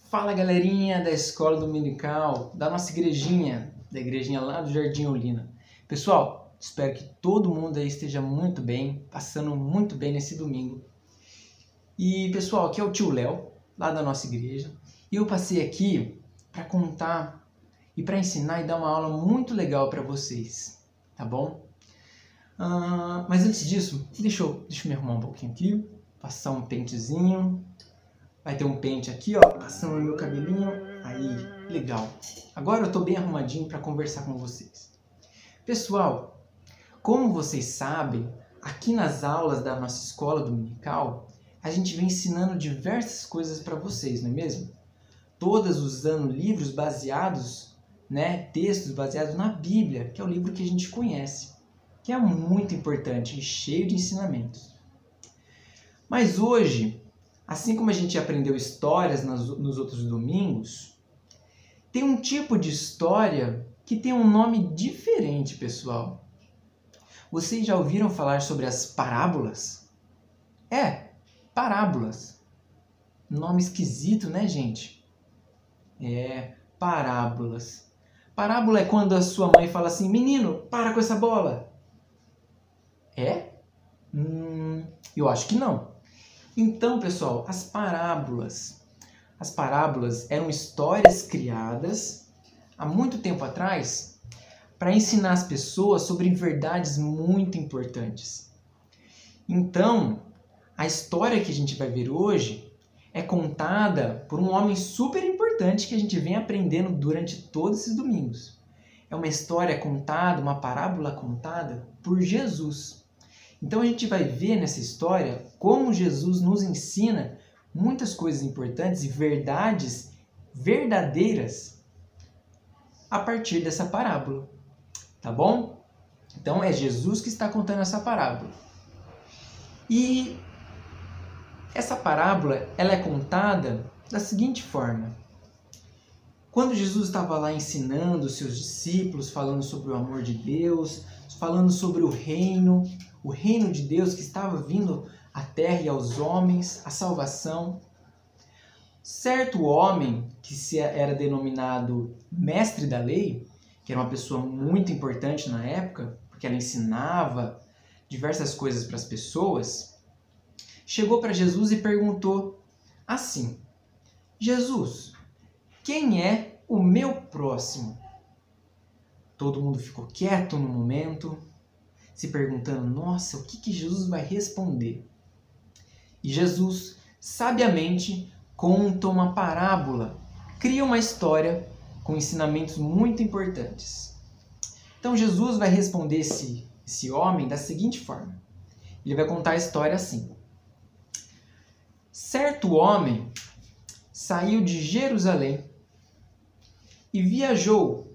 Fala galerinha da escola dominical, da nossa igrejinha, da igrejinha lá do Jardim Olina. Pessoal, espero que todo mundo aí esteja muito bem, passando muito bem nesse domingo. E pessoal, aqui é o tio Léo, lá da nossa igreja. E eu passei aqui para contar e para ensinar e dar uma aula muito legal para vocês, tá bom? Mas antes disso, deixa eu me arrumar um pouquinho aqui, passar um pentezinho. Vai ter um pente aqui, ó, passando no meu cabelinho. Aí, legal. Agora eu tô bem arrumadinho para conversar com vocês. Pessoal, como vocês sabem, aqui nas aulas da nossa escola dominical, a gente vem ensinando diversas coisas para vocês, não é mesmo? Todas usando livros baseados, textos baseados na Bíblia, que é o livro que a gente conhece, que é muito importante e cheio de ensinamentos. Mas hoje, assim como a gente aprendeu histórias nos outros domingos, tem um tipo de história que tem um nome diferente, pessoal. Vocês já ouviram falar sobre as parábolas? Parábolas. Nome esquisito, né, gente? Parábolas. Parábola é quando a sua mãe fala assim: menino, para com essa bola. Eu acho que não. Então, pessoal, as parábolas eram histórias criadas há muito tempo atrás para ensinar as pessoas sobre verdades muito importantes. Então, a história que a gente vai ver hoje é contada por um homem super importante que a gente vem aprendendo durante todos esses domingos. É uma história contada, uma parábola contada por Jesus. Então a gente vai ver nessa história como Jesus nos ensina muitas coisas importantes e verdades verdadeiras a partir dessa parábola, tá bom? Então é Jesus que está contando essa parábola. E essa parábola ela é contada da seguinte forma. Quando Jesus estava lá ensinando os seus discípulos, falando sobre o amor de Deus, falando sobre o reino de Deus que estava vindo à terra e aos homens, a salvação. Certo homem, que era denominado mestre da lei, que era uma pessoa muito importante na época, porque ela ensinava diversas coisas para as pessoas, chegou para Jesus e perguntou assim: Jesus, quem é o meu próximo? Todo mundo ficou quieto no momento, se perguntando, nossa, o que Jesus vai responder? E Jesus, sabiamente, conta uma parábola, cria uma história com ensinamentos muito importantes. Então Jesus vai responder esse homem da seguinte forma. Ele vai contar a história assim. Certo homem saiu de Jerusalém e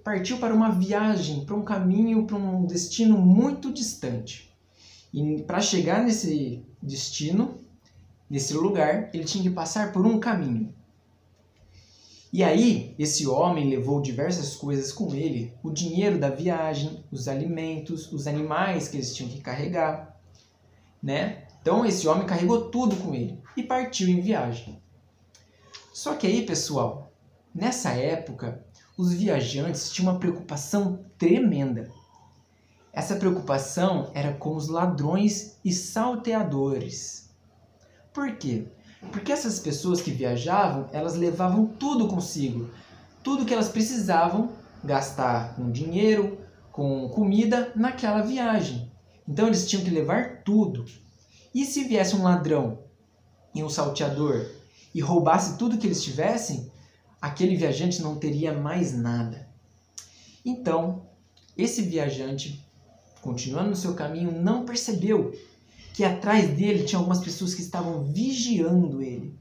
partiu para uma viagem, para um caminho, para um destino muito distante. E para chegar nesse destino, nesse lugar, ele tinha que passar por um caminho. E aí, esse homem levou diversas coisas com ele, o dinheiro da viagem, os alimentos, os animais que eles tinham que carregar, Então, esse homem carregou tudo com ele e partiu em viagem. Só que aí, pessoal, nessa época, os viajantes tinham uma preocupação tremenda. Essa preocupação era com os ladrões e salteadores. Por quê? Porque essas pessoas que viajavam, elas levavam tudo consigo. Tudo que elas precisavam gastar com dinheiro, com comida naquela viagem. Então eles tinham que levar tudo. E se viesse um ladrão e um salteador e roubasse tudo que eles tivessem, aquele viajante não teria mais nada. Então, esse viajante, continuando no seu caminho, não percebeu que atrás dele tinha algumas pessoas que estavam vigiando ele.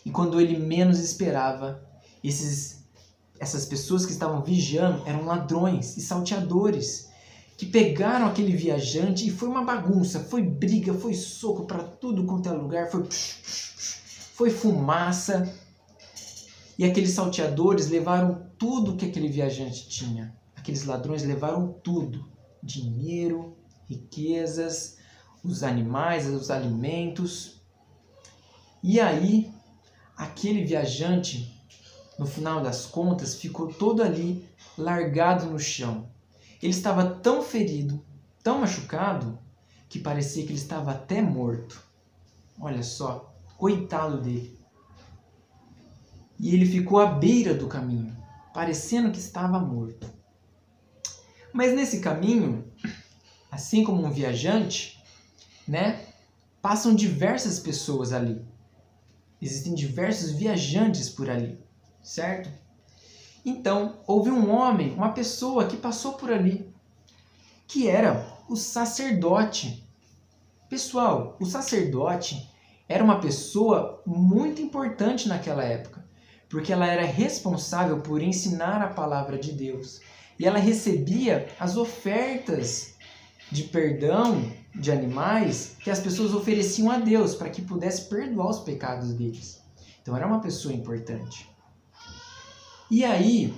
E quando ele menos esperava, essas pessoas que estavam vigiando eram ladrões e salteadores que pegaram aquele viajante e foi uma bagunça, foi briga, foi soco para tudo quanto é lugar, foi fumaça. E aqueles salteadores levaram tudo que aquele viajante tinha. Aqueles ladrões levaram tudo: dinheiro, riquezas, os animais, os alimentos. E aí, aquele viajante, no final das contas, ficou todo ali, largado no chão. Ele estava tão ferido, tão machucado, que parecia que ele estava até morto. Olha só, coitado dele. E ele ficou à beira do caminho, parecendo que estava morto. Mas nesse caminho, assim como um viajante, passam diversas pessoas ali. Existem diversos viajantes por ali, certo? Então, houve um homem, uma pessoa que passou por ali, que era o sacerdote. Pessoal, o sacerdote era uma pessoa muito importante naquela época, porque ela era responsável por ensinar a palavra de Deus. E ela recebia as ofertas de perdão de animais que as pessoas ofereciam a Deus para que pudesse perdoar os pecados deles. Então era uma pessoa importante. E aí,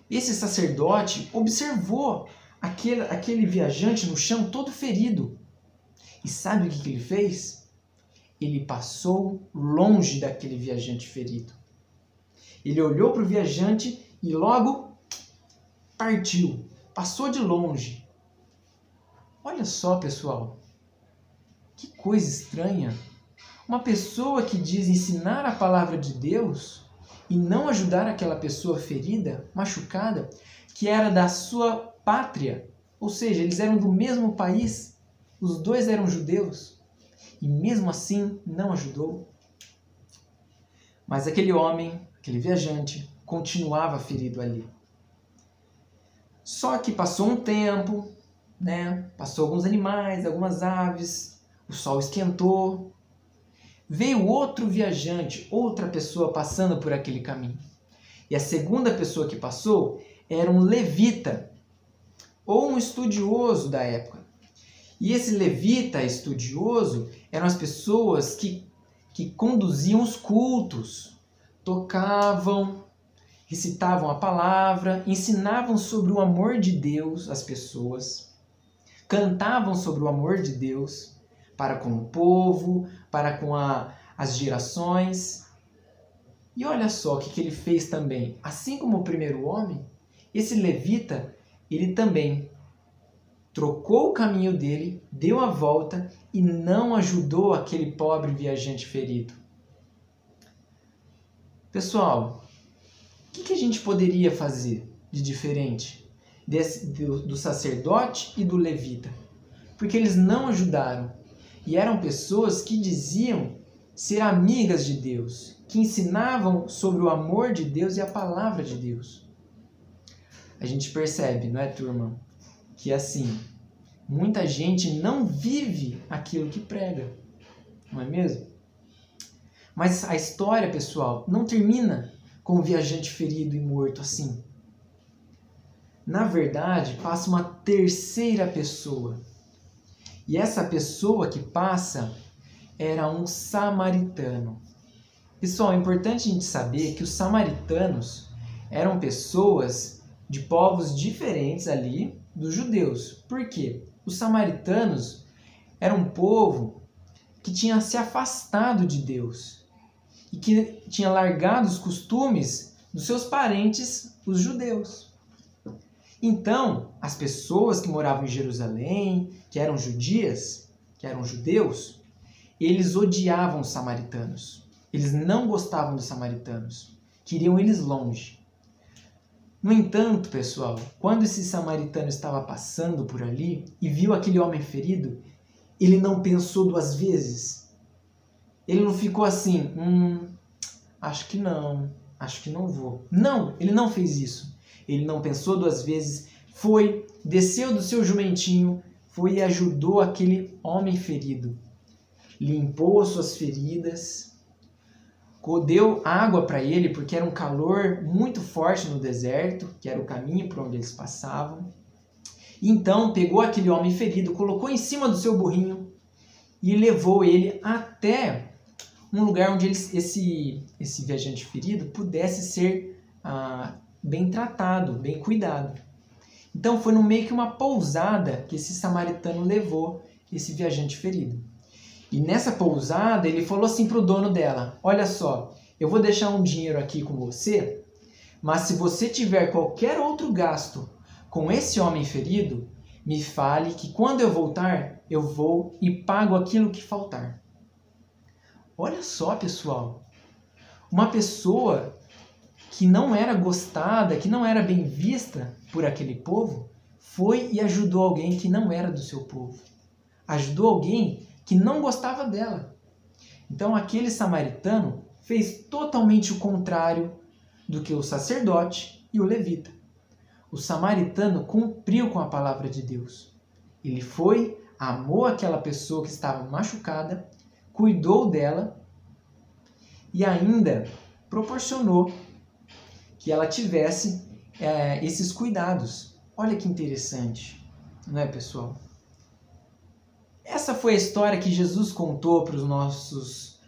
esse sacerdote observou aquele viajante no chão todo ferido. E sabe o que ele fez? Ele passou longe daquele viajante ferido. Ele olhou para o viajante e logo partiu, passou de longe. Olha só, pessoal, que coisa estranha. Uma pessoa que diz ensinar a palavra de Deus e não ajudar aquela pessoa ferida, machucada, que era da sua pátria, ou seja, eles eram do mesmo país, os dois eram judeus, e mesmo assim não ajudou. Mas aquele homem, aquele viajante, continuava ferido ali. Só que passou um tempo, passou alguns animais, algumas aves, o sol esquentou. Veio outro viajante, outra pessoa passando por aquele caminho. E a segunda pessoa que passou era um levita, ou um estudioso da época. E esse levita estudioso eram as pessoas que conduziam os cultos, tocavam, recitavam a palavra, ensinavam sobre o amor de Deus às pessoas, cantavam sobre o amor de Deus para com o povo, para com as gerações. E olha só o que ele fez também. Assim como o primeiro homem, esse levita, ele também trocou o caminho dele, deu a volta e não ajudou aquele pobre viajante ferido. Pessoal, o que a gente poderia fazer de diferente do sacerdote e do levita? Porque eles não ajudaram. E eram pessoas que diziam ser amigas de Deus, que ensinavam sobre o amor de Deus e a palavra de Deus. A gente percebe, não é, turma? Que assim, muita gente não vive aquilo que prega, não é mesmo? Mas a história, pessoal, não termina com o viajante ferido e morto assim. Na verdade, passa uma terceira pessoa. E essa pessoa que passa era um samaritano. Pessoal, é importante a gente saber que os samaritanos eram pessoas de povos diferentes ali dos judeus. Por quê? Os samaritanos eram um povo que tinha se afastado de Deus e que tinha largado os costumes dos seus parentes, os judeus. Então, as pessoas que moravam em Jerusalém, que eram judias, que eram judeus, eles odiavam os samaritanos. Eles não gostavam dos samaritanos, queriam eles longe. No entanto, pessoal, quando esse samaritano estava passando por ali e viu aquele homem ferido, ele não pensou duas vezes. Ele não ficou assim, acho que não vou. Não, ele não fez isso. Ele não pensou duas vezes, foi, desceu do seu jumentinho, foi e ajudou aquele homem ferido. Limpou as suas feridas, deu água para ele, porque era um calor muito forte no deserto, que era o caminho por onde eles passavam. E então pegou aquele homem ferido, colocou em cima do seu burrinho e levou ele até um lugar onde esse viajante ferido pudesse ser bem tratado, bem cuidado. Então foi no meio que uma pousada que esse samaritano levou esse viajante ferido. E nessa pousada ele falou assim para o dono dela: olha só, eu vou deixar um dinheiro aqui com você, mas se você tiver qualquer outro gasto com esse homem ferido, me fale que quando eu voltar, eu vou e pago aquilo que faltar. Olha só, pessoal, uma pessoa que não era gostada, que não era bem vista por aquele povo, foi e ajudou alguém que não era do seu povo. Ajudou alguém que não gostava dela. Então aquele samaritano fez totalmente o contrário do que o sacerdote e o levita. O samaritano cumpriu com a palavra de Deus. Ele foi, amou aquela pessoa que estava machucada, cuidou dela e ainda proporcionou que ela tivesse esses cuidados. Olha que interessante, não é, pessoal? Essa foi a história que Jesus contou para os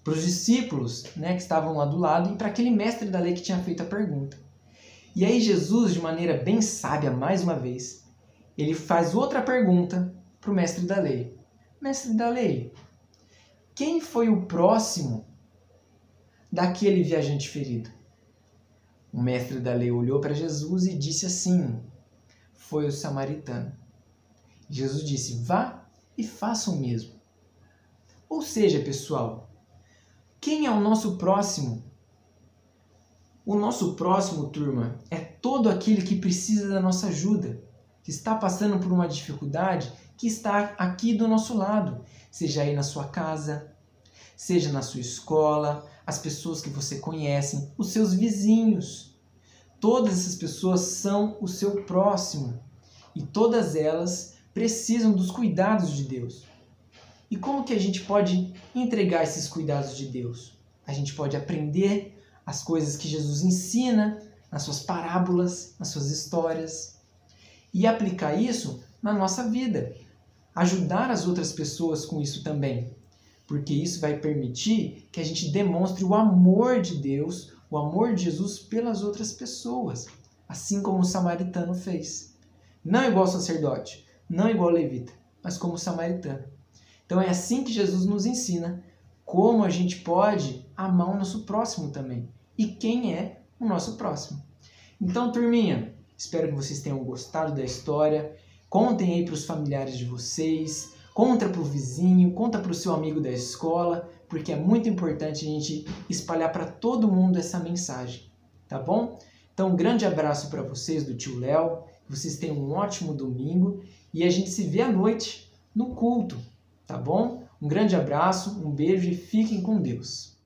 para os discípulos, né, que estavam lá do lado, e para aquele mestre da lei que tinha feito a pergunta. E aí Jesus, de maneira bem sábia, mais uma vez, ele faz outra pergunta para o mestre da lei. Mestre da lei, quem foi o próximo daquele viajante ferido? O mestre da lei olhou para Jesus e disse assim: foi o samaritano. Jesus disse: vá e faça o mesmo. Ou seja, pessoal, quem é o nosso próximo? O nosso próximo, turma, é todo aquele que precisa da nossa ajuda, que está passando por uma dificuldade, que está aqui do nosso lado, seja aí na sua casa, seja na sua escola, as pessoas que você conhece, os seus vizinhos. Todas essas pessoas são o seu próximo e todas elas precisam dos cuidados de Deus. E como que a gente pode entregar esses cuidados de Deus? A gente pode aprender as coisas que Jesus ensina nas suas parábolas, nas suas histórias, e aplicar isso na nossa vida. Ajudar as outras pessoas com isso também, porque isso vai permitir que a gente demonstre o amor de Deus, o amor de Jesus pelas outras pessoas, assim como o samaritano fez. Não igual ao sacerdote, não igual ao levita, mas como o samaritano. Então é assim que Jesus nos ensina como a gente pode amar o nosso próximo também. E quem é o nosso próximo. Então, turminha, espero que vocês tenham gostado da história. Contem aí para os familiares de vocês, conta para o vizinho, conta para o seu amigo da escola, porque é muito importante a gente espalhar para todo mundo essa mensagem, tá bom? Então, um grande abraço para vocês do tio Léo, que vocês tenham um ótimo domingo e a gente se vê à noite no culto, tá bom? Um grande abraço, um beijo e fiquem com Deus.